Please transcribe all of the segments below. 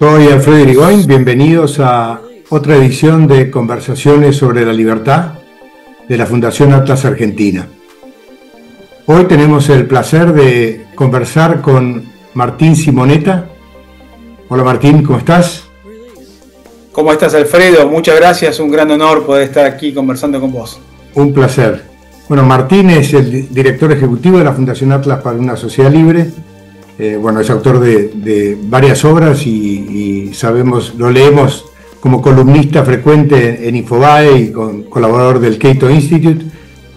Soy Alfredo Irigoyen, bienvenidos a otra edición de Conversaciones sobre la Libertad de la Fundación Atlas Argentina. Hoy tenemos el placer de conversar con Martín Simonetta. Hola Martín, ¿cómo estás? ¿Cómo estás, Alfredo? Muchas gracias, un gran honor poder estar aquí conversando con vos. Un placer. Bueno, Martín es el director ejecutivo de la Fundación Atlas para una Sociedad Libre. Es autor de varias obras y sabemos, lo leemos como columnista frecuente en Infobae y colaborador del Cato Institute.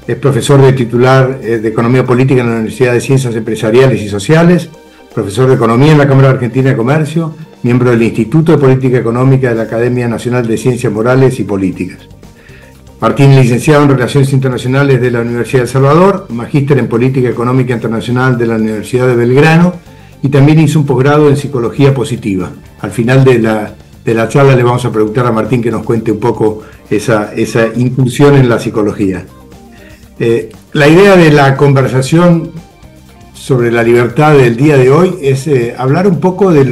Es profesor de titular de Economía Política en la Universidad de Ciencias Empresariales y Sociales, profesor de Economía en la Cámara Argentina de Comercio, miembro del Instituto de Política Económica de la Academia Nacional de Ciencias Morales y Políticas. Martín, licenciado en Relaciones Internacionales de la Universidad de El Salvador, magíster en Política Económica Internacional de la Universidad de Belgrano y también hizo un posgrado en Psicología Positiva. Al final de la charla le vamos a preguntar a Martín que nos cuente un poco esa incursión en la psicología. La idea de la conversación sobre la libertad del día de hoy es hablar un poco de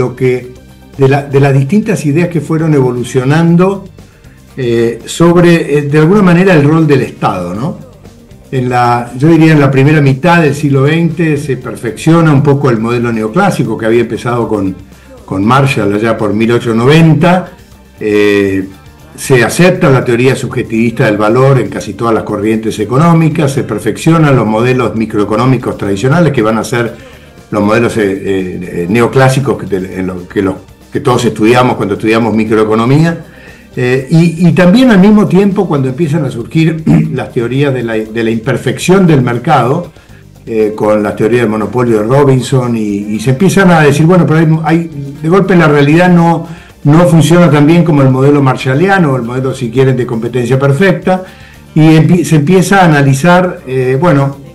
las distintas ideas que fueron evolucionando sobre, de alguna manera, el rol del Estado, ¿no? Yo diría en la primera mitad del siglo XX se perfecciona un poco el modelo neoclásico que había empezado con Marshall allá por 1890. Se acepta la teoría subjetivista del valor en casi todas las corrientes económicas, se perfeccionan los modelos microeconómicos tradicionales que van a ser los modelos neoclásicos que todos estudiamos cuando estudiamos microeconomía. Y también al mismo tiempo cuando empiezan a surgir las teorías de la imperfección del mercado, con las teorías del monopolio de Robinson, y se empiezan a decir, bueno, pero de golpe la realidad no funciona tan bien como el modelo marshalliano, o el modelo, si quieren, de competencia perfecta, y se empieza a analizar,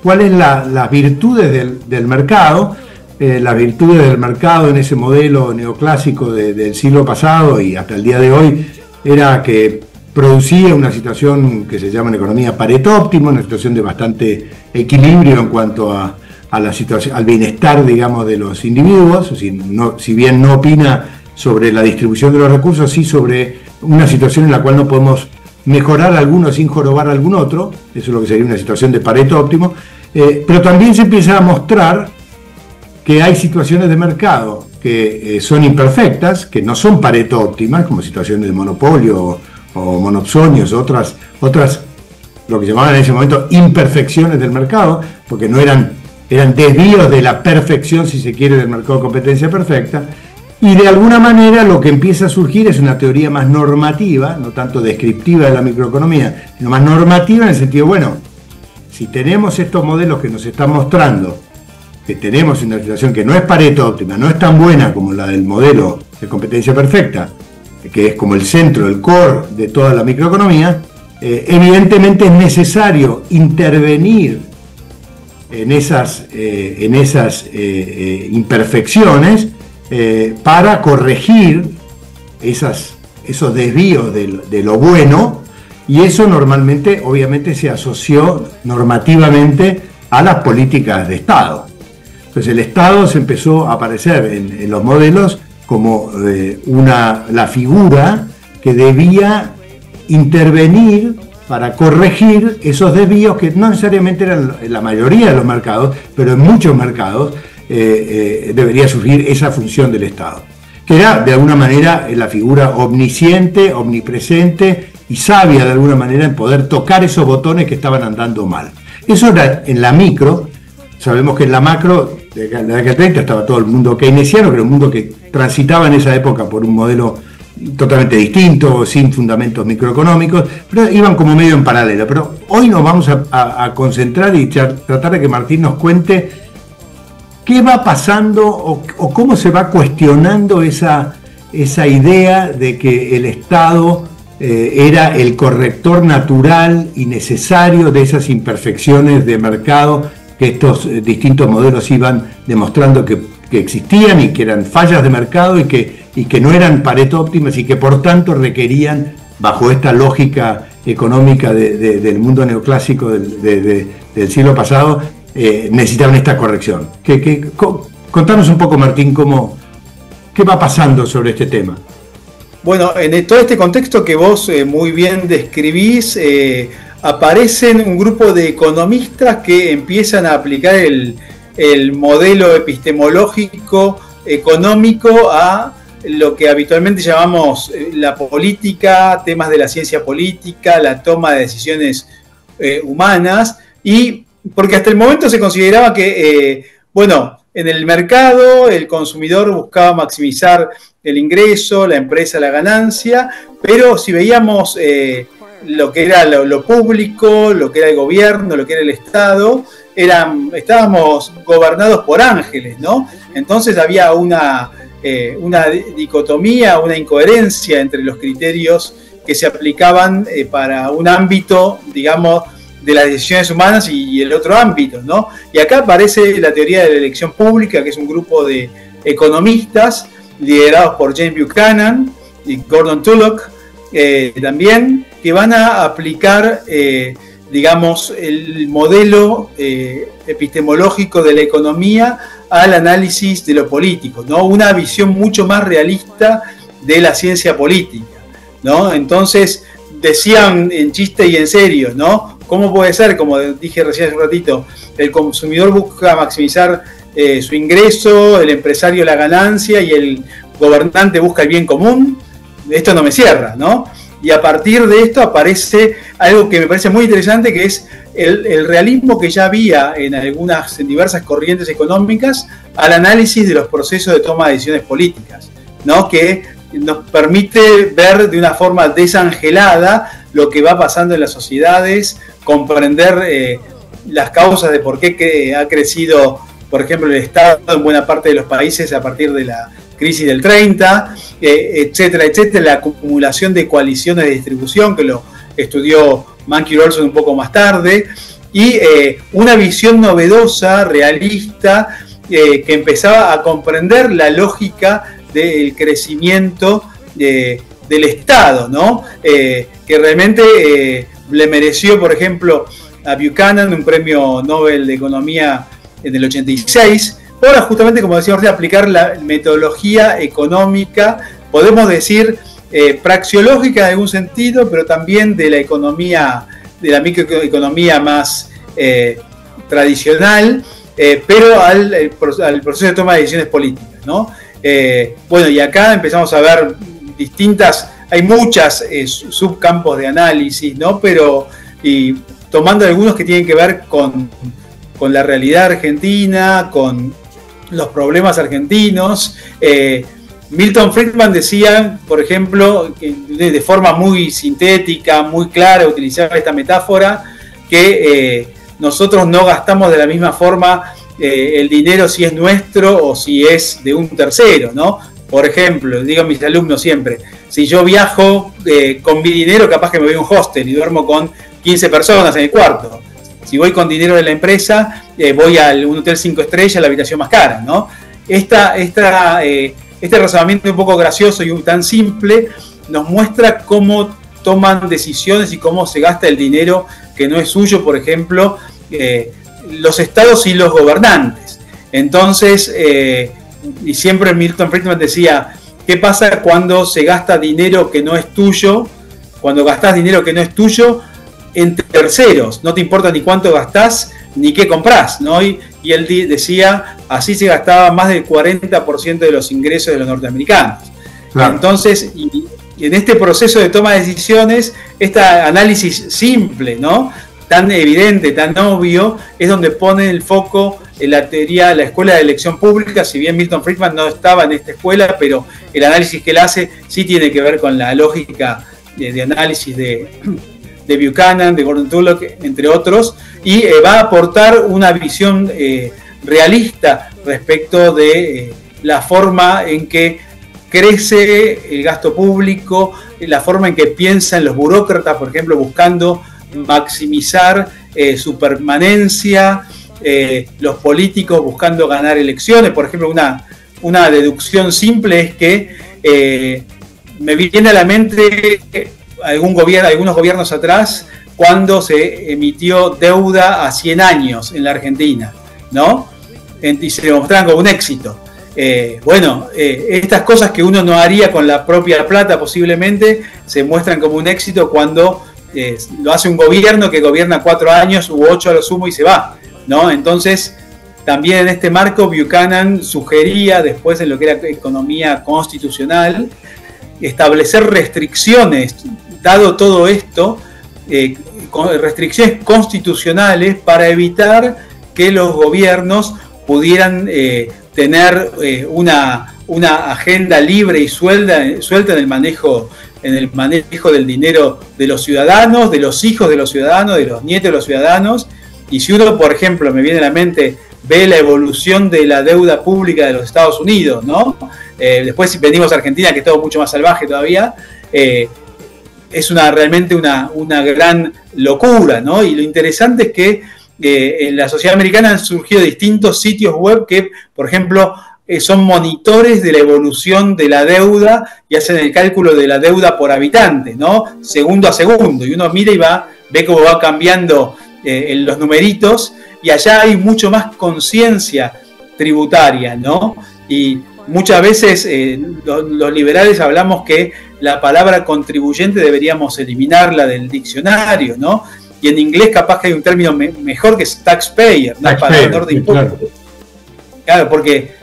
cuáles las virtudes del mercado. Las virtudes del mercado en ese modelo neoclásico del siglo pasado y hasta el día de hoy era que producía una situación que se llama en economía Pareto óptimo, una situación de bastante equilibrio en cuanto a la situación, al bienestar, digamos, de los individuos. Si bien no opina sobre la distribución de los recursos, sí sobre una situación en la cual no podemos mejorar alguno sin jorobar a algún otro. Eso es lo que sería una situación de Pareto óptimo. Pero también se empieza a mostrar que hay situaciones de mercado que son imperfectas, que no son Pareto óptimas, como situaciones de monopolio o monopsonios, otras, lo que llamaban en ese momento imperfecciones del mercado, porque no eran desvíos de la perfección, si se quiere, del mercado de competencia perfecta. Y de alguna manera lo que empieza a surgir es una teoría más normativa, no tanto descriptiva de la microeconomía, sino más normativa en el sentido, si tenemos estos modelos que nos están mostrando que tenemos una situación que no es Pareto óptima, no es tan buena como la del modelo de competencia perfecta, que es como el centro, el core de toda la microeconomía, evidentemente es necesario intervenir en esas imperfecciones para corregir esos desvíos de lo bueno, y eso normalmente, obviamente, se asoció normativamente a las políticas de Estado. Entonces el Estado se empezó a aparecer en los modelos como la figura que debía intervenir para corregir esos desvíos que no necesariamente eran en la mayoría de los mercados, pero en muchos mercados debería surgir esa función del Estado, que era de alguna manera la figura omnisciente, omnipresente y sabia de alguna manera en poder tocar esos botones que estaban andando mal. Eso era en la micro. Sabemos que en la macro, de la década del 30, estaba todo el mundo keynesiano, que era un mundo que transitaba en esa época por un modelo totalmente distinto, sin fundamentos microeconómicos, pero iban como medio en paralelo. Pero hoy nos vamos a concentrar y tratar de que Martín nos cuente qué va pasando o cómo se va cuestionando esa idea de que el Estado era el corrector natural y necesario de esas imperfecciones de mercado que estos distintos modelos iban demostrando que existían y que eran fallas de mercado y que no eran Pareto óptimas y que por tanto requerían, bajo esta lógica económica del mundo neoclásico del siglo pasado, necesitaban esta corrección. Contanos un poco, Martín, ¿Qué va pasando sobre este tema? Bueno, en todo este contexto que vos muy bien describís, aparecen un grupo de economistas que empiezan a aplicar el modelo epistemológico económico a lo que habitualmente llamamos la política, temas de la ciencia política, la toma de decisiones humanas, y porque hasta el momento se consideraba que, en el mercado el consumidor buscaba maximizar el ingreso, la empresa la ganancia, pero si veíamos lo que era lo público, lo que era el gobierno, lo que era el Estado, estábamos gobernados por ángeles, ¿no? Entonces había una dicotomía, una incoherencia entre los criterios que se aplicaban para un ámbito, digamos, de las decisiones humanas y el otro ámbito, ¿no? Y acá aparece la teoría de la elección pública, que es un grupo de economistas liderados por James Buchanan y Gordon Tullock, también, que van a aplicar, digamos, el modelo epistemológico de la economía al análisis de lo político, ¿no? Una visión mucho más realista de la ciencia política, ¿no? Entonces, decían en chiste y en serio, ¿no? ¿Cómo puede ser? Como dije recién hace un ratito, el consumidor busca maximizar su ingreso, el empresario la ganancia y el gobernante busca el bien común. Esto no me cierra, ¿no? Y a partir de esto aparece algo que me parece muy interesante, que es el realismo que ya había en diversas corrientes económicas al análisis de los procesos de toma de decisiones políticas, ¿no? Que nos permite ver de una forma desangelada lo que va pasando en las sociedades, comprender las causas de por qué ha crecido, por ejemplo, el Estado en buena parte de los países a partir de la crisis del 30, etcétera, etcétera, la acumulación de coaliciones de distribución, que lo estudió Mankey Olson un poco más tarde, y una visión novedosa, realista, que empezaba a comprender la lógica del crecimiento del Estado, ¿no? Que realmente le mereció, por ejemplo, a Buchanan un premio Nobel de Economía en el 86, por justamente, como decíamos, aplicar la metodología económica, podemos decir praxeológica en algún sentido, pero también de la economía, de la microeconomía más tradicional, pero al proceso de toma de decisiones políticas, ¿no? Y acá empezamos a ver hay muchas subcampos de análisis, ¿no? Pero y tomando algunos que tienen que ver con la realidad argentina, con los problemas argentinos. Milton Friedman decía, por ejemplo, de forma muy sintética, muy clara, utilizaba esta metáfora, que nosotros no gastamos de la misma forma el dinero si es nuestro o si es de un tercero, ¿no? Por ejemplo, digo a mis alumnos siempre, si yo viajo con mi dinero, capaz que me voy a un hostel y duermo con 15 personas en el cuarto. Si voy con dinero de la empresa, voy a un hotel 5 estrellas, a la habitación más cara, ¿no? Este razonamiento un poco gracioso y tan simple nos muestra cómo toman decisiones y cómo se gasta el dinero que no es suyo, por ejemplo, los estados y los gobernantes. Entonces, y siempre Milton Friedman decía, ¿qué pasa cuando se gasta dinero que no es tuyo? Cuando gastás dinero que no es tuyo en terceros, no te importa ni cuánto gastás ni qué comprás, ¿no? Y él decía, así se gastaba más del 40% de los ingresos de los norteamericanos. Claro. Entonces, y en este proceso de toma de decisiones, este análisis simple, ¿no? Tan evidente, tan obvio, es donde pone el foco en la teoría, la escuela de elección pública. Si bien Milton Friedman no estaba en esta escuela, pero el análisis que él hace sí tiene que ver con la lógica de análisis de Buchanan, de Gordon Tullock, entre otros, y va a aportar una visión realista respecto de la forma en que crece el gasto público, la forma en que piensan los burócratas, por ejemplo, buscando maximizar su permanencia, los políticos buscando ganar elecciones. Por ejemplo, una deducción simple es que me viene a la mente algunos gobiernos atrás, cuando se emitió deuda a 100 años en la Argentina, ¿no? Y se demostraban como un éxito. Estas cosas que uno no haría con la propia plata posiblemente se muestran como un éxito cuando lo hace un gobierno que gobierna 4 años u 8 a lo sumo y se va, ¿no? Entonces, también en este marco Buchanan sugería, después en lo que era economía constitucional, establecer restricciones, dado todo esto, restricciones constitucionales para evitar que los gobiernos pudieran tener una agenda libre y suelta en el manejo del dinero de los ciudadanos, de los hijos de los ciudadanos, de los nietos de los ciudadanos. Y si uno, por ejemplo, me viene a la mente, ve la evolución de la deuda pública de los Estados Unidos, ¿no? Después si venimos a Argentina, que es todo mucho más salvaje todavía, es realmente una gran locura, ¿no? Y lo interesante es que en la sociedad americana han surgido distintos sitios web que, por ejemplo, son monitores de la evolución de la deuda y hacen el cálculo de la deuda por habitante, ¿no? Segundo a segundo. Y uno mira y ve cómo va cambiando los numeritos, y allá hay mucho más conciencia tributaria, ¿no? Y muchas veces los liberales hablamos que la palabra contribuyente deberíamos eliminarla del diccionario, ¿no? Y en inglés capaz que hay un término mejor que es taxpayer, ¿no? Pagador de impuestos. Claro, porque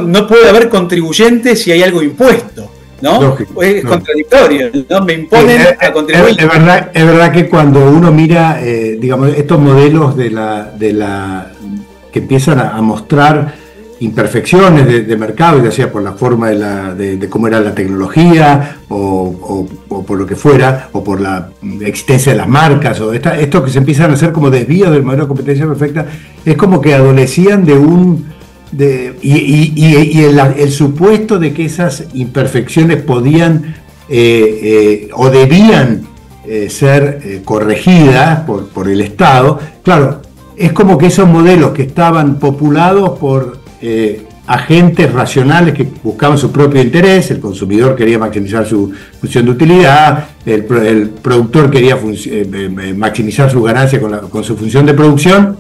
no puede haber contribuyente si hay algo impuesto, ¿no? Lógico, es contradictorio, ¿no? Me imponen a contribuir. Es verdad que cuando uno mira, digamos, estos modelos que empiezan a mostrar imperfecciones de mercado, ya sea por la forma de cómo era la tecnología o por lo que fuera, o por la existencia de las marcas, o esto que se empiezan a hacer como desvíos del modelo de competencia perfecta, es como que adolecían el supuesto de que esas imperfecciones podían o debían ser corregidas por el Estado. Claro, es como que esos modelos que estaban populados por agentes racionales que buscaban su propio interés, el consumidor quería maximizar su función de utilidad, el productor quería maximizar su ganancia con su función de producción,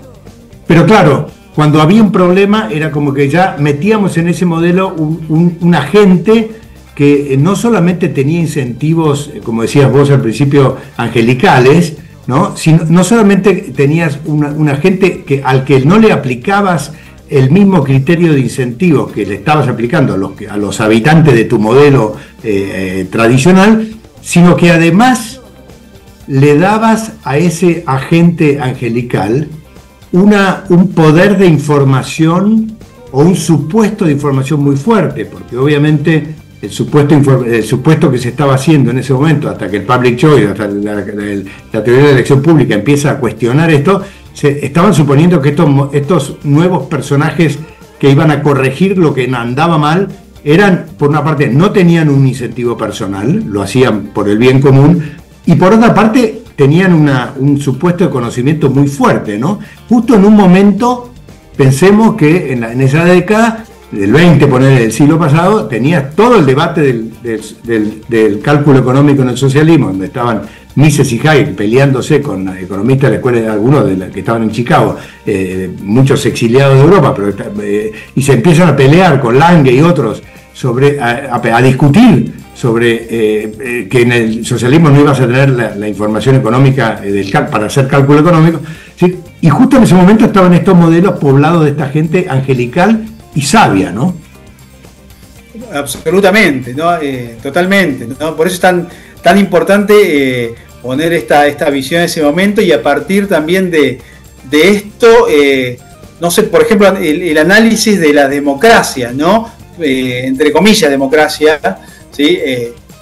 pero claro, cuando había un problema era como que ya metíamos en ese modelo un agente que no solamente tenía incentivos, como decías vos al principio, angelicales, ¿no? No solamente tenías un agente al que no le aplicabas el mismo criterio de incentivos que le estabas aplicando a los habitantes de tu modelo tradicional, sino que además le dabas a ese agente angelical un poder de información o un supuesto de información muy fuerte, porque obviamente el supuesto que se estaba haciendo en ese momento, hasta que el public choice, hasta la teoría de la elección pública empieza a cuestionar esto, estaban suponiendo que estos nuevos personajes que iban a corregir lo que andaba mal, por una parte, no tenían un incentivo personal, lo hacían por el bien común, y por otra parte, tenían un supuesto de conocimiento muy fuerte, ¿no? Justo en un momento, pensemos que en esa década, del 20, del siglo pasado, tenías todo el debate del cálculo económico en el socialismo, donde estaban Mises y Hayek peleándose con economistas de la escuela, algunos de los que estaban en Chicago, muchos exiliados de Europa, y se empiezan a pelear con Lange y otros a discutir sobre que en el socialismo no ibas a tener la información económica para hacer cálculo económico, ¿sí? Y justo en ese momento estaban estos modelos poblados de esta gente angelical y sabia, ¿no? Absolutamente, ¿no? Totalmente, ¿no? Por eso es tan importante poner esta visión en ese momento, y a partir también de esto, no sé, por ejemplo, el análisis de la democracia, ¿no? Entre comillas, democracia, ¿sí?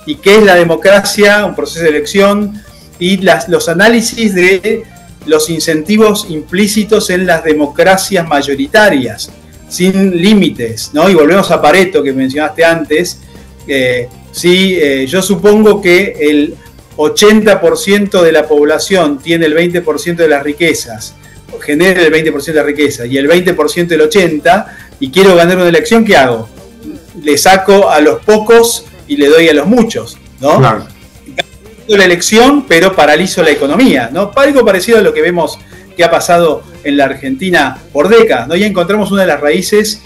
Y qué es la democracia, un proceso de elección, y los análisis de los incentivos implícitos en las democracias mayoritarias, sin límites, ¿no? Y volvemos a Pareto, que mencionaste antes. Yo supongo que el 80% de la población tiene el 20% de las riquezas, genera el 20% de la riqueza, y el 20% del 80%, y quiero ganar una elección, ¿qué hago? Le saco a los pocos y le doy a los muchos, ¿no? Claro. Gano la elección, pero paralizo la economía, ¿no? Algo parecido a lo que vemos que ha pasado en la Argentina por décadas, ¿no? Ya encontramos una de las raíces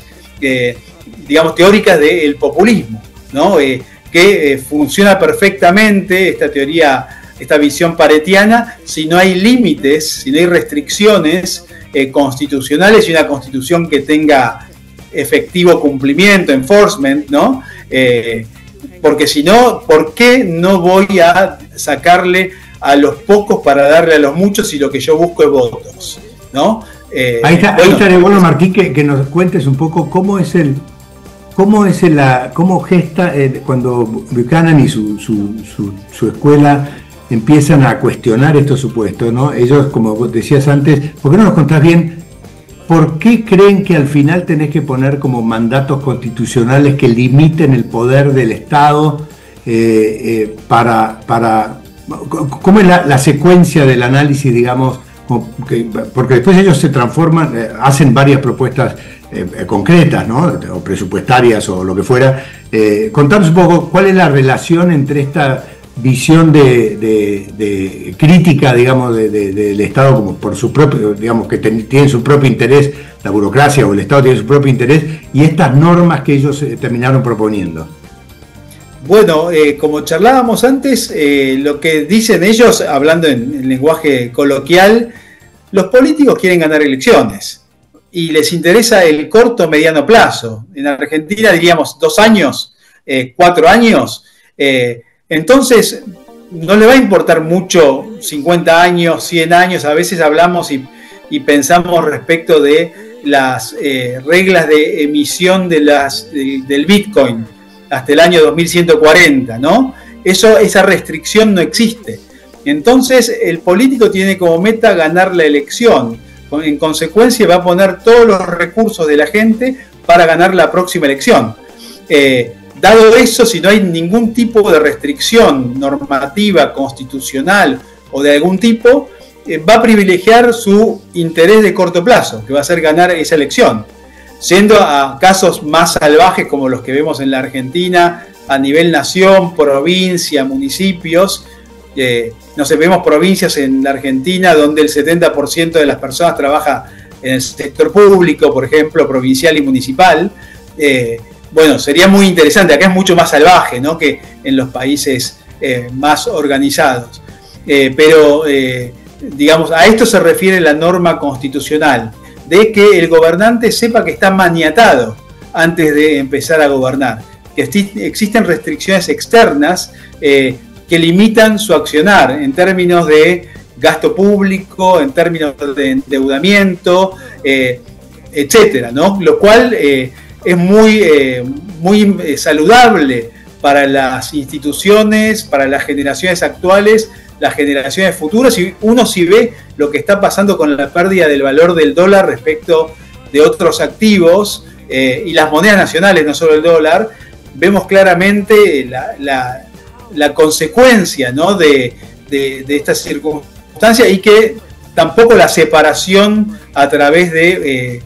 digamos, teóricas del populismo, ¿no? Que funciona perfectamente esta teoría, esta visión paretiana, si no hay límites, si no hay restricciones constitucionales y una constitución que tenga efectivo cumplimiento, enforcement, ¿no? Porque si no, ¿por qué no voy a sacarle a los pocos para darle a los muchos si lo que yo busco es votos, ¿no? Ahí estaría bueno, Martín, que nos cuentes un poco cómo gesta cuando Buchanan y su escuela empiezan a cuestionar estos supuestos, ¿no? Ellos, como vos decías antes, ¿por qué no nos contás bien por qué creen que al final tenés que poner como mandatos constitucionales que limiten el poder del Estado ¿cómo es la secuencia del análisis, digamos? Porque después ellos se transforman, hacen varias propuestas concretas, ¿no? O presupuestarias o lo que fuera. Contanos un poco cuál es la relación entre esta visión de crítica, digamos, del Estado como por su propio, digamos, que tienen su propio interés, la burocracia o el Estado tiene su propio interés, y estas normas que ellos terminaron proponiendo. Bueno, como charlábamos antes, lo que dicen ellos, hablando en lenguaje coloquial, los políticos quieren ganar elecciones y les interesa el corto o mediano plazo. En Argentina diríamos 2 años, 4 años. Entonces, no le va a importar mucho 50 años, 100 años. A veces hablamos y pensamos respecto de las reglas de emisión del Bitcoin hasta el año 2140, ¿no? Esa restricción no existe. Entonces, el político tiene como meta ganar la elección. En consecuencia, va a poner todos los recursos de la gente para ganar la próxima elección. Dado eso, si no hay ningún tipo de restricción normativa, constitucional o de algún tipo, va a privilegiar su interés de corto plazo, que va a ser ganar esa elección. Siendo a casos más salvajes como los que vemos en la Argentina, a nivel nación, provincia, municipios. No sé, vemos provincias en la Argentina donde el 70% de las personas trabaja en el sector público, por ejemplo, provincial y municipal. Bueno, sería muy interesante. Acá es mucho más salvaje, ¿no?, que en los países más organizados. Pero, digamos, a esto se refiere la norma constitucional, de que el gobernante sepa que está maniatado antes de empezar a gobernar, que existen restricciones externas que limitan su accionar en términos de gasto público, en términos de endeudamiento, etcétera, ¿no? Lo cual es muy saludable para las instituciones, para las generaciones actuales, las generaciones futuras, y uno sí ve lo que está pasando con la pérdida del valor del dólar respecto de otros activos y las monedas nacionales, no solo el dólar, vemos claramente la consecuencia, ¿no?, de esta circunstancia, y que tampoco la separación a través de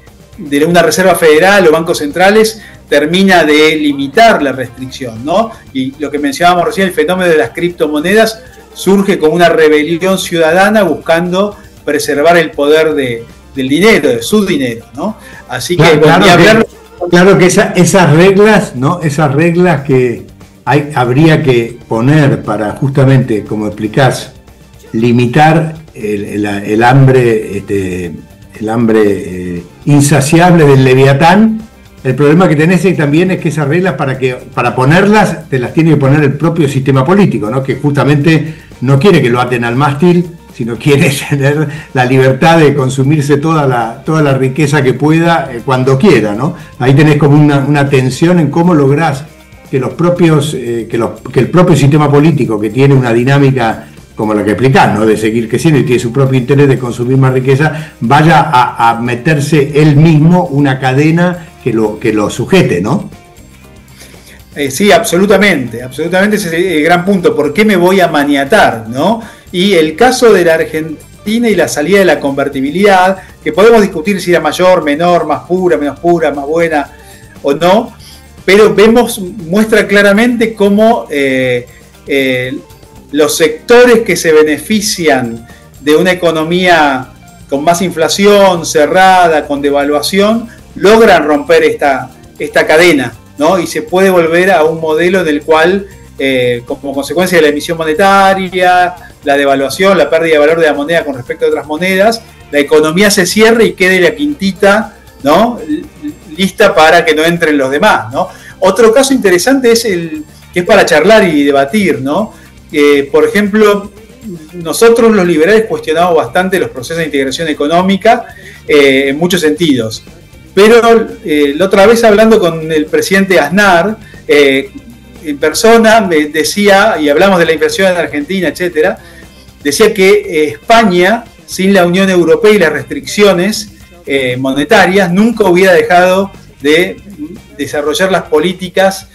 una reserva federal o bancos centrales termina de limitar la restricción, ¿no? Y lo que mencionábamos recién, el fenómeno de las criptomonedas surge como una rebelión ciudadana buscando preservar el poder del dinero, de su dinero, ¿no? Así que claro que esas reglas, ¿no? Esas reglas que habría que poner para justamente, como explicás, limitar el hambre, el hambre insaciable del Leviatán. El problema que tenés también es que esas reglas, para ponerlas, te las tiene que poner el propio sistema político, ¿no?, que justamente no quiere que lo aten al mástil, sino quiere tener la libertad de consumirse toda la riqueza que pueda cuando quiera, ¿no? Ahí tenés como una tensión en cómo lográs que el propio sistema político, que tiene una dinámica como la que explicás, ¿no?, de seguir creciendo y tiene su propio interés de consumir más riqueza, vaya a meterse él mismo una cadena que lo sujete, ¿no? Sí, absolutamente, ese es el gran punto. ¿Por qué me voy a maniatar, no? Y el caso de la Argentina y la salida de la convertibilidad, que podemos discutir si era mayor, menor, más pura, menos pura, más buena o no, pero muestra claramente cómo los sectores que se benefician de una economía con más inflación, cerrada, con devaluación, logran romper esta cadena, ¿no? Y se puede volver a un modelo en el cual, como consecuencia de la emisión monetaria, la devaluación, la pérdida de valor de la moneda con respecto a otras monedas, la economía se cierre y quede la quintita, ¿no?, lista para que no entren los demás, ¿no? Otro caso interesante es que es para charlar y debatir, ¿no? Por ejemplo, nosotros los liberales cuestionamos bastante los procesos de integración económica en muchos sentidos. Pero la otra vez, hablando con el presidente Aznar, en persona me decía, y hablamos de la inflación en Argentina, etcétera, decía que España, sin la Unión Europea y las restricciones monetarias, nunca hubiera dejado de desarrollar las políticas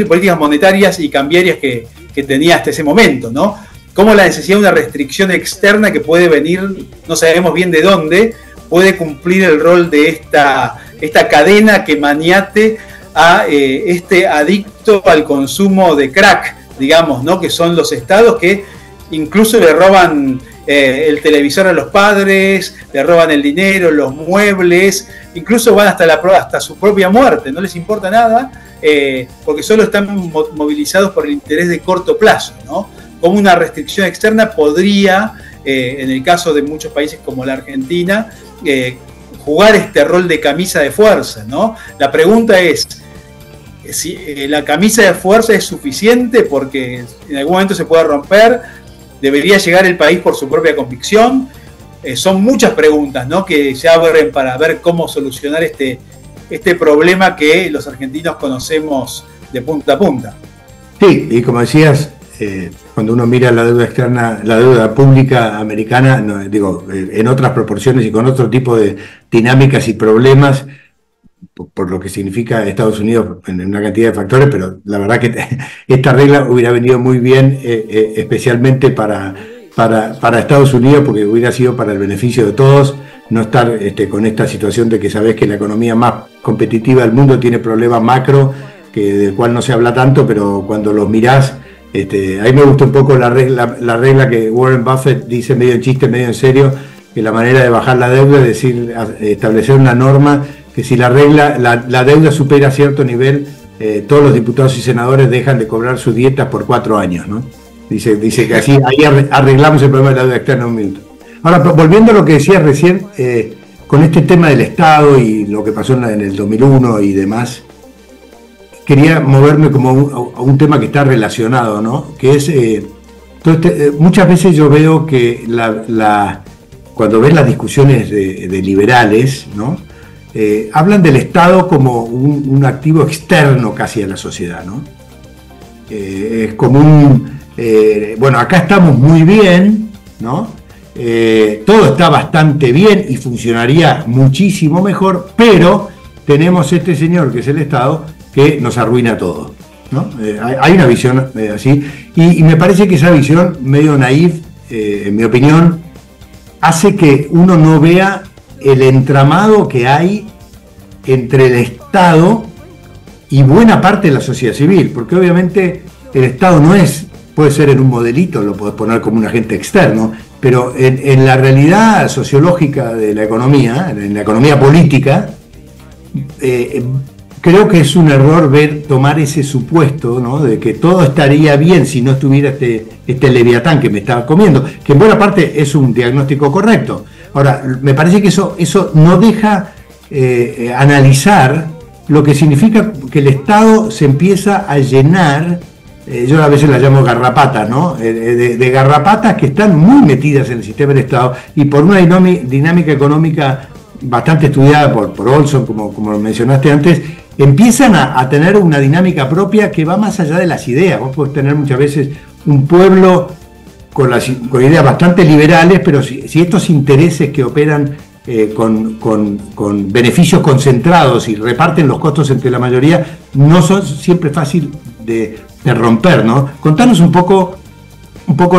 políticas monetarias y cambiarias que tenía hasta ese momento, ¿no? Como la necesidad de una restricción externa que puede venir, no sabemos bien de dónde, puede cumplir el rol de esta cadena que maniate a este adicto al consumo de crack, digamos, ¿no? Que son los estados que incluso le roban el televisor a los padres, le roban el dinero, los muebles, incluso van hasta su propia muerte, no les importa nada, porque solo están movilizados por el interés de corto plazo, ¿no? Como una restricción externa podría, en el caso de muchos países como la Argentina, jugar este rol de camisa de fuerza, ¿no? La pregunta es si la camisa de fuerza es suficiente, porque en algún momento se puede romper. ¿Debería llegar el país por su propia convicción? Son muchas preguntas, ¿no?, que se abren para ver cómo solucionar este problema que los argentinos conocemos de punta a punta. Sí, y como decías, cuando uno mira la deuda externa, la deuda pública americana, no, digo, en otras proporciones y con otro tipo de dinámicas y problemas, por lo que significa Estados Unidos en una cantidad de factores, pero la verdad que esta regla hubiera venido muy bien, especialmente para Estados Unidos, porque hubiera sido para el beneficio de todos, no estar con esta situación de que sabés que la economía más competitiva del mundo tiene problemas macro, del cual no se habla tanto, pero cuando los mirás, a mí me gusta un poco la regla que Warren Buffett dice medio en chiste, medio en serio, que la manera de bajar la deuda es decir, establecer una norma que si la deuda supera cierto nivel, todos los diputados y senadores dejan de cobrar sus dietas por 4 años, ¿no? Dice que así ahí arreglamos el problema de la deuda externa en un minuto. Ahora, volviendo a lo que decías recién, con este tema del Estado y lo que pasó en el 2001 y demás, quería moverme como a un tema que está relacionado, ¿no? Que es, muchas veces yo veo que cuando ves las discusiones de liberales, ¿no?, hablan del Estado como un activo externo casi a la sociedad, ¿no? Es como bueno, acá estamos muy bien, ¿no? Todo está bastante bien y funcionaría muchísimo mejor, pero tenemos este señor que es el Estado que nos arruina todo, ¿no? Hay una visión así, y me parece que esa visión medio naif, en mi opinión, hace que uno no vea el entramado que hay entre el Estado y buena parte de la sociedad civil, porque obviamente el Estado puede ser en un modelito, lo podés poner como un agente externo, pero en la realidad sociológica de la economía, en la economía política, creo que es un error tomar ese supuesto, ¿no?, de que todo estaría bien si no estuviera este leviatán que me estaba comiendo, que en buena parte es un diagnóstico correcto. Ahora, me parece que eso no deja analizar lo que significa que el Estado se empieza a llenar, yo a veces las llamo garrapatas, ¿no?, de garrapatas que están muy metidas en el sistema del Estado, y por una dinámica económica bastante estudiada por Olson, como lo mencionaste antes, empiezan a tener una dinámica propia que va más allá de las ideas. Vos podés tener muchas veces un pueblo con ideas bastante liberales, pero si estos intereses que operan con beneficios concentrados y reparten los costos entre la mayoría, no son siempre fácil de romper, ¿no? Contanos un poco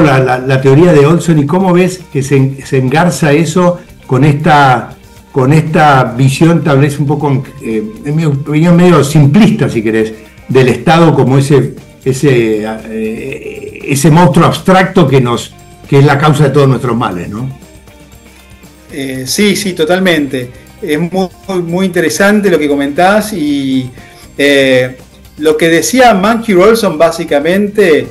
la teoría de Olson y cómo ves que se engarza eso con esta visión, tal vez un poco, en mi opinión, medio simplista, si querés, del Estado como ese monstruo abstracto que es la causa de todos nuestros males, ¿no? Sí, totalmente. es muy, muy interesante lo que comentás y lo que decía Monkey Rolson básicamente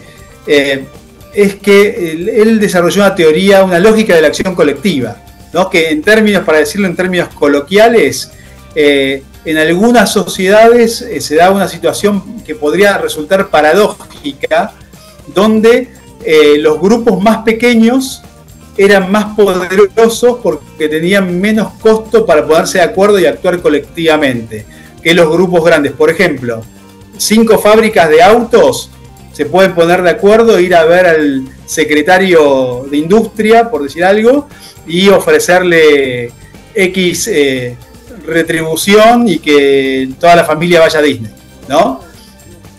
es que él desarrolló una teoría, una lógica de la acción colectiva, ¿no? Que en términos, para decirlo en términos coloquiales, en algunas sociedades se da una situación que podría resultar paradójica, donde los grupos más pequeños eran más poderosos porque tenían menos costo para ponerse de acuerdo y actuar colectivamente que los grupos grandes. Por ejemplo, 5 fábricas de autos se pueden poner de acuerdo, ir a ver al secretario de industria, por decir algo, y ofrecerle X retribución y que toda la familia vaya a Disney, ¿no?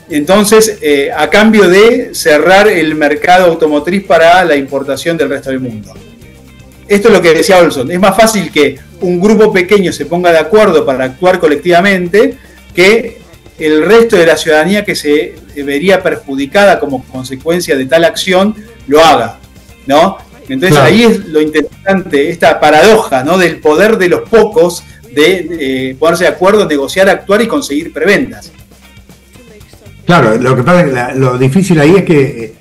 Entonces, a cambio de cerrar el mercado automotriz para la importación del resto del mundo. Esto es lo que decía Olson. Es más fácil que un grupo pequeño se ponga de acuerdo para actuar colectivamente que el resto de la ciudadanía que se vería perjudicada como consecuencia de tal acción lo haga, ¿no? Entonces, claro, ahí es lo interesante, esta paradoja, ¿no? Del poder de los pocos de ponerse de acuerdo, negociar, actuar y conseguir preventas. Claro, lo que pasa es que lo difícil ahí es que,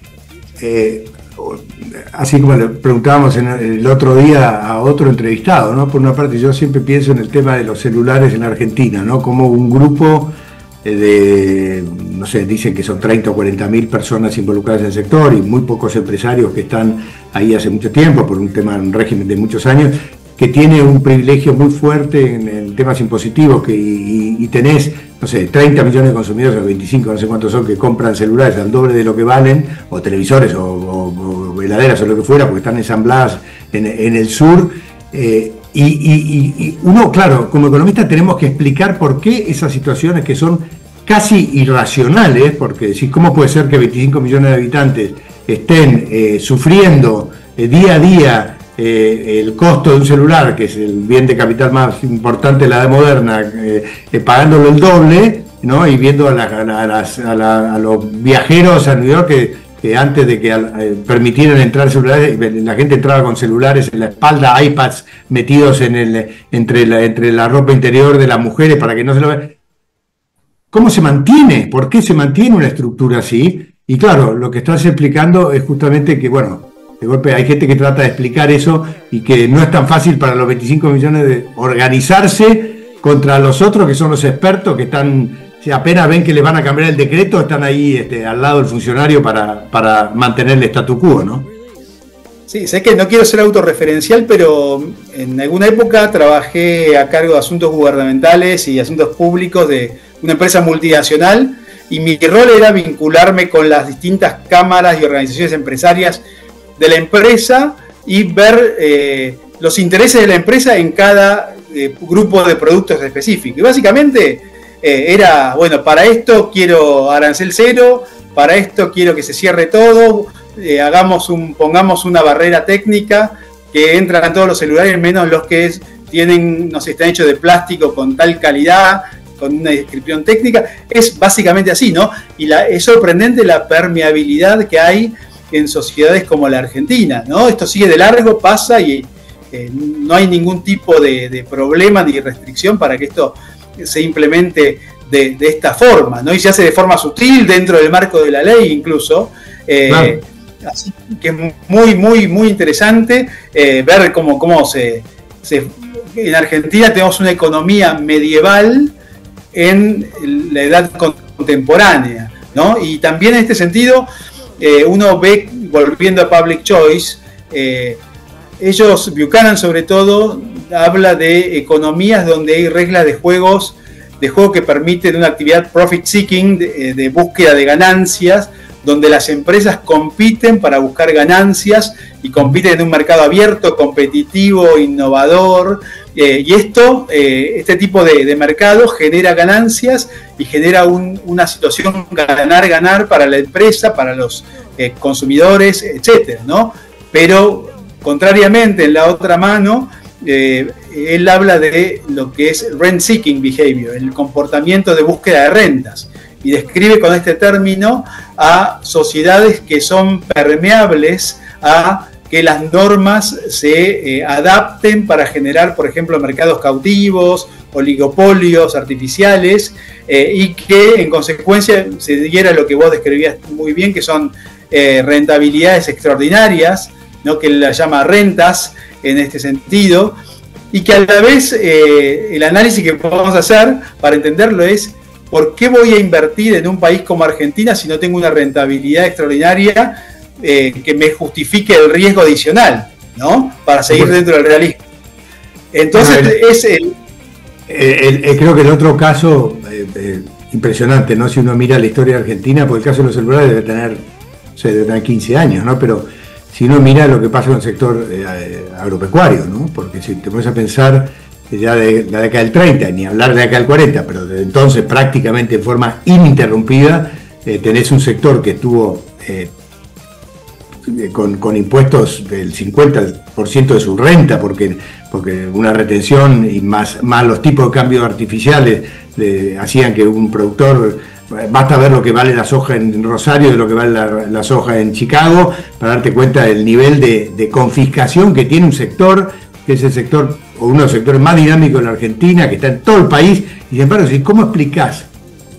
así como le preguntábamos el otro día a otro entrevistado, ¿no? Por una parte, yo siempre pienso en el tema de los celulares en Argentina, ¿no? Como un grupo no sé, dicen que son 30 o 40 mil personas involucradas en el sector y muy pocos empresarios que están ahí hace mucho tiempo, por un tema, un régimen de muchos años, que tiene un privilegio muy fuerte en temas impositivos, y tenés, no sé, 30 millones de consumidores, o 25, no sé cuántos son, que compran celulares al doble de lo que valen, o televisores, o heladeras, o lo que fuera, porque están ensambladas en el sur. Y uno, claro, como economista tenemos que explicar por qué esas situaciones que son casi irracionales, porque decís, ¿cómo puede ser que 25 millones de habitantes estén sufriendo día a día el costo de un celular, que es el bien de capital más importante de la edad moderna, pagándolo el doble, ¿no? Y viendo a los viajeros a New York que antes de que permitieran entrar celulares, la gente entraba con celulares en la espalda, iPads metidos entre la ropa interior de las mujeres para que no se lo vean. ¿Cómo se mantiene? ¿Por qué se mantiene una estructura así? Y claro, lo que estás explicando es justamente que, bueno, de golpe hay gente que trata de explicar eso y que no es tan fácil para los 25 millones de organizarse contra los otros que son los expertos, que están, si apenas ven que les van a cambiar el decreto, están ahí al lado del funcionario para mantener el statu quo, ¿no? Sí, sé que no quiero ser autorreferencial, pero en alguna época trabajé a cargo de asuntos gubernamentales y asuntos públicos de una empresa multinacional, y mi rol era vincularme con las distintas cámaras y organizaciones empresarias de la empresa y ver los intereses de la empresa en cada grupo de productos específicos. Y básicamente era, bueno, para esto quiero arancel cero, para esto quiero que se cierre todo, pongamos una barrera técnica que entran todos los celulares menos los que tienen, no sé, están hechos de plástico con tal calidad, con una descripción técnica. Es básicamente así, ¿no? Y es sorprendente la permeabilidad que hay en sociedades como la Argentina, ¿no? Esto sigue de largo, pasa y no hay ningún tipo de problema ni restricción para que esto se implemente de esta forma, ¿no? Y se hace de forma sutil dentro del marco de la ley incluso. Claro. Así que es muy, muy, muy interesante ver cómo en Argentina tenemos una economía medieval en la edad contemporánea, ¿no? Y también en este sentido uno ve, volviendo a Public Choice, Buchanan sobre todo habla de economías donde hay reglas de juego que permiten una actividad profit seeking, de búsqueda de ganancias, donde las empresas compiten para buscar ganancias y compiten en un mercado abierto, competitivo, innovador, y este tipo de mercado genera ganancias y genera una situación ganar-ganar para la empresa, para los consumidores, etcétera, ¿no? Pero contrariamente, en la otra mano, él habla de lo que es rent-seeking behavior, el comportamiento de búsqueda de rentas, y describe con este término a sociedades que son permeables a que las normas se adapten para generar, por ejemplo, mercados cautivos, oligopolios artificiales, y que en consecuencia se diera lo que vos describías muy bien, que son rentabilidades extraordinarias, ¿no? Que la llama rentas en este sentido, y que a la vez el análisis que vamos a hacer para entenderlo es ¿por qué voy a invertir en un país como Argentina si no tengo una rentabilidad extraordinaria que me justifique el riesgo adicional, ¿no? Para seguir dentro del realismo. Entonces creo que el otro caso impresionante, ¿no? Si uno mira la historia de Argentina, porque el caso de los celulares debe tener 15 años, ¿no? Pero si uno mira lo que pasa con el sector agropecuario, ¿no? Porque si te pones a pensar ya de la década del 30, ni hablar de la década del 40, pero desde entonces prácticamente en forma ininterrumpida, tenés un sector que estuvo con impuestos del 50% de su renta, porque una retención y más los tipos de cambios artificiales hacían que un productor, basta ver lo que vale la soja en Rosario de lo que vale la soja en Chicago, para darte cuenta del nivel de confiscación que tiene un sector, que es el sector, o uno de los sectores más dinámicos de la Argentina, que está en todo el país, y sin embargo, ¿cómo explicás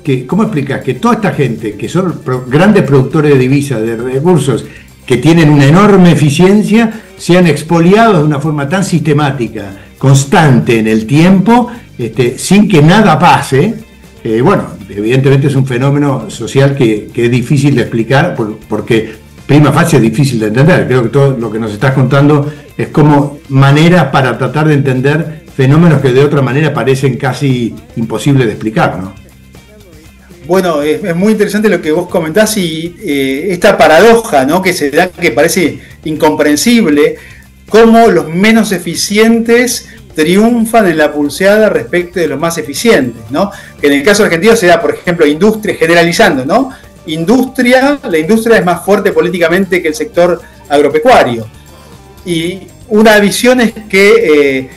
que toda esta gente, que son grandes productores de divisas, de recursos, que tienen una enorme eficiencia, sean expoliados de una forma tan sistemática, constante en el tiempo, sin que nada pase? Bueno, evidentemente es un fenómeno social que es difícil de explicar, porque prima facie es difícil de entender. Creo que todo lo que nos estás contando es como maneras para tratar de entender fenómenos que de otra manera parecen casi imposibles de explicar, ¿no? Bueno, es muy interesante lo que vos comentás y esta paradoja, ¿no? Que se da, que parece incomprensible, cómo los menos eficientes triunfan en la pulseada respecto de los más eficientes, ¿no? Que en el caso argentino se da, por ejemplo, industria, generalizando, ¿no? La industria es más fuerte políticamente que el sector agropecuario. Y una visión es que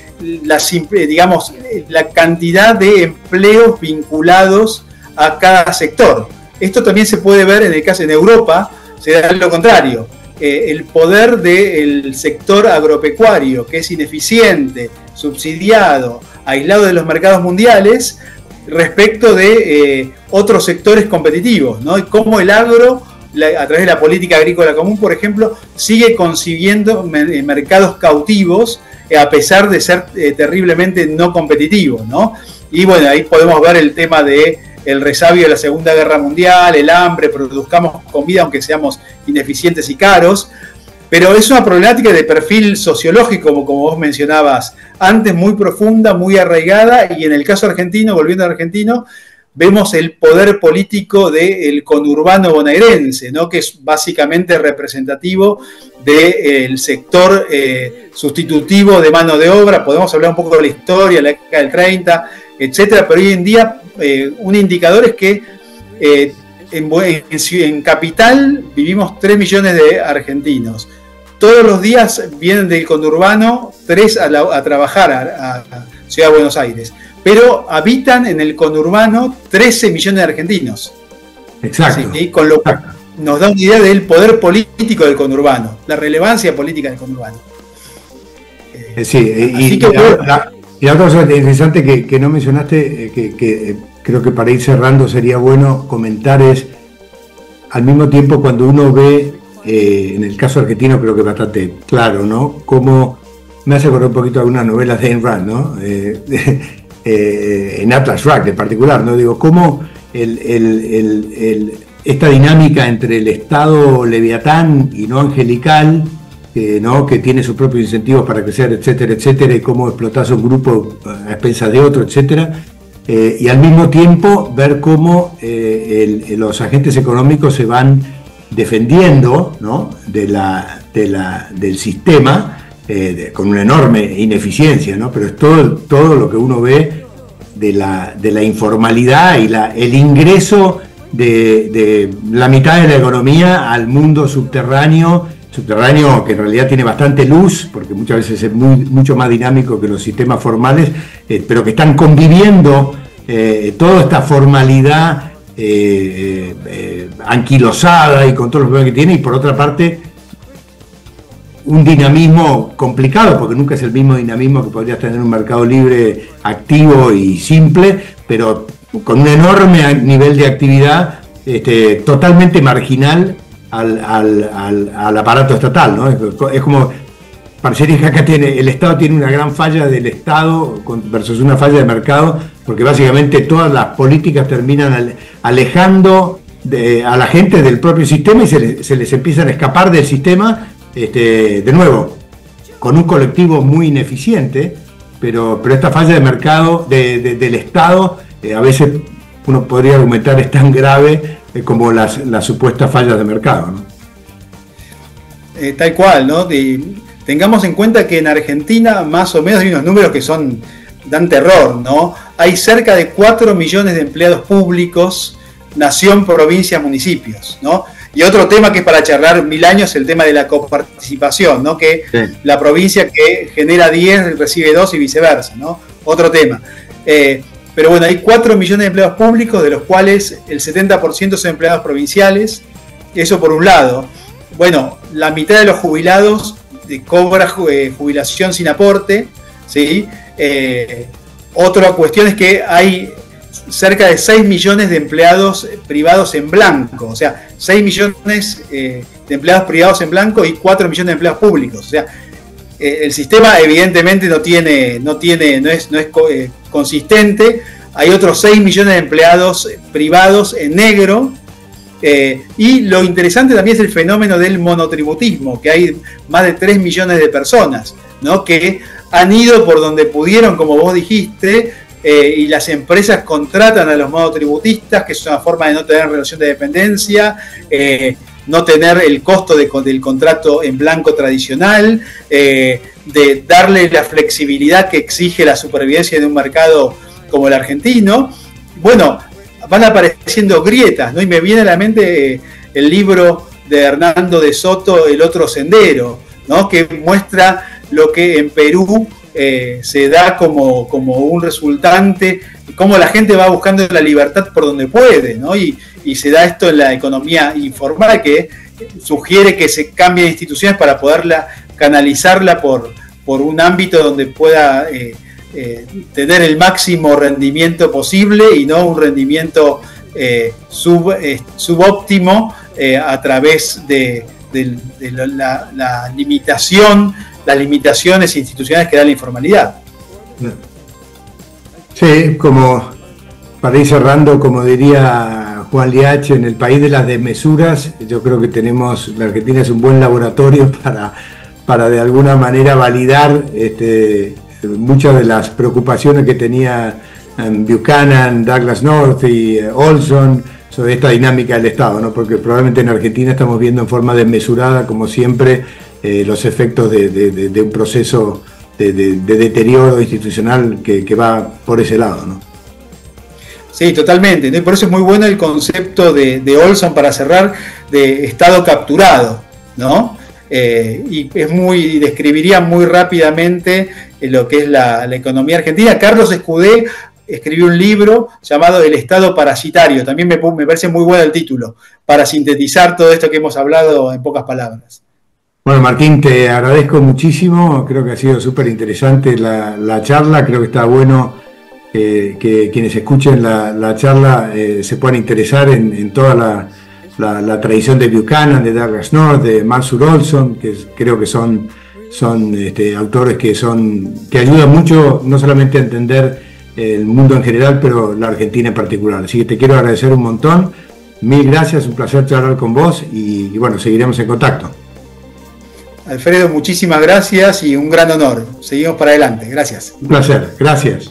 la cantidad de empleos vinculados a cada sector. Esto también se puede ver en el caso en Europa, se da lo contrario. El poder del sector agropecuario, que es ineficiente, subsidiado, aislado de los mercados mundiales, respecto de otros sectores competitivos, ¿no? Y cómo el agro, a través de la política agrícola común, por ejemplo, sigue consiguiendo mercados cautivos, a pesar de ser terriblemente no competitivos, ¿no? Y bueno, ahí podemos ver el tema de el resabio de la Segunda Guerra Mundial, el hambre, produzcamos comida aunque seamos ineficientes y caros, pero es una problemática de perfil sociológico, como vos mencionabas antes, muy profunda, muy arraigada, y en el caso argentino, volviendo al argentino, vemos el poder político del conurbano bonaerense, ¿no? Que es básicamente representativo del sector sustitutivo de mano de obra. Podemos hablar un poco de la historia, la década del 30, etcétera, pero hoy en día un indicador es que en Capital vivimos 3 millones de argentinos. Todos los días vienen del conurbano 3 a trabajar a Ciudad de Buenos Aires, pero habitan en el conurbano 13 millones de argentinos. Exacto. ¿Sí? Con lo cual nos da una idea del poder político del conurbano, la relevancia política del conurbano. Y la otra cosa interesante que no mencionaste, que creo que para ir cerrando sería bueno comentar, es al mismo tiempo cuando uno ve, en el caso argentino creo que es bastante claro, ¿no? Como me hace acordar un poquito de algunas novelas de Ayn Rand, ¿no? En Atlas Shrugged en particular, ¿no? Digo, cómo esta dinámica entre el Estado leviatán y no angelical, ¿no? Que tiene sus propios incentivos para crecer, etcétera, etcétera, y cómo explotás un grupo a expensas de otro, etcétera, y al mismo tiempo ver cómo los agentes económicos se van defendiendo, ¿no? del sistema, con una enorme ineficiencia, ¿no? Pero es todo lo que uno ve de la informalidad y el ingreso de la mitad de la economía al mundo subterráneo que en realidad tiene bastante luz, porque muchas veces es mucho más dinámico que los sistemas formales, pero que están conviviendo toda esta formalidad anquilosada y con todos los problemas que tiene, y por otra parte un dinamismo complicado, porque nunca es el mismo dinamismo que podrías tener en un mercado libre activo y simple, pero con un enorme nivel de actividad totalmente marginal al aparato estatal, ¿no? Es como, parecería que acá el Estado tiene una gran falla del Estado versus una falla de mercado, porque básicamente todas las políticas terminan alejando a la gente del propio sistema y se les empiezan a escapar del sistema, de nuevo, con un colectivo muy ineficiente, pero esta falla de mercado del Estado, a veces uno podría argumentar es tan grave como las supuestas fallas de mercado, ¿no? Tal cual, ¿no? Tengamos en cuenta que en Argentina más o menos hay unos números que dan terror, ¿no? Hay cerca de 4 millones de empleados públicos, nación, provincias, municipios, ¿no? Y otro tema que es para charlar 1000 años, el tema de la coparticipación, ¿no? Que sí, la provincia que genera 10 recibe 2 y viceversa, ¿no? Otro tema. Pero bueno, hay 4 millones de empleados públicos, de los cuales el 70% son empleados provinciales. Eso por un lado. Bueno, la mitad de los jubilados cobra jubilación sin aporte, ¿sí? Otra cuestión es que hay cerca de 6 millones de empleados privados en blanco, o sea, 6 millones de empleados privados en blanco y 4 millones de empleados públicos. O sea, el sistema evidentemente no es consistente. Hay otros 6 millones de empleados privados en negro. Y lo interesante también es el fenómeno del monotributismo, que hay más de 3 millones de personas, ¿no? Que han ido por donde pudieron, como vos dijiste, y las empresas contratan a los monotributistas, que es una forma de no tener relación de dependencia, no tener el costo del contrato en blanco tradicional, de darle la flexibilidad que exige la supervivencia de un mercado como el argentino. Bueno, van apareciendo grietas, ¿no? Y me viene a la mente el libro de Hernando de Soto, El otro sendero, ¿no? Que muestra lo que en Perú se da como un resultante, cómo la gente va buscando la libertad por donde puede, ¿no? Y se da esto en la economía informal, que sugiere que se cambien instituciones para poderla canalizarla por un ámbito donde pueda tener el máximo rendimiento posible y no un rendimiento subóptimo a través de la limitación, las limitaciones institucionales que da la informalidad. Sí, como para ir cerrando, como diría Juan Liach, en el país de las desmesuras, yo creo que la Argentina es un buen laboratorio para de alguna manera validar muchas de las preocupaciones que tenía Buchanan, Douglass North y Olson sobre esta dinámica del Estado, ¿no? Porque probablemente en Argentina estamos viendo en forma desmesurada, como siempre, los efectos de un proceso de deterioro institucional que va por ese lado, ¿no? Sí, totalmente, ¿no? Y por eso es muy bueno el concepto de Olson, para cerrar, de Estado capturado, ¿no? Y describiría muy rápidamente lo que es la economía argentina. Carlos Escudé escribió un libro llamado El Estado Parasitario. También me parece muy bueno el título, para sintetizar todo esto que hemos hablado en pocas palabras. Bueno, Martín, te agradezco muchísimo. Creo que ha sido súper interesante la charla. Creo que está bueno que quienes escuchen la charla se puedan interesar en toda la tradición de Buchanan, de Douglass North, de Mansur Olson, que creo que son autores que ayudan mucho, no solamente a entender el mundo en general, pero la Argentina en particular. Así que te quiero agradecer un montón. 1000 gracias, un placer charlar con vos y bueno, seguiremos en contacto. Alfredo, muchísimas gracias y un gran honor. Seguimos para adelante. Gracias. Un placer. Gracias.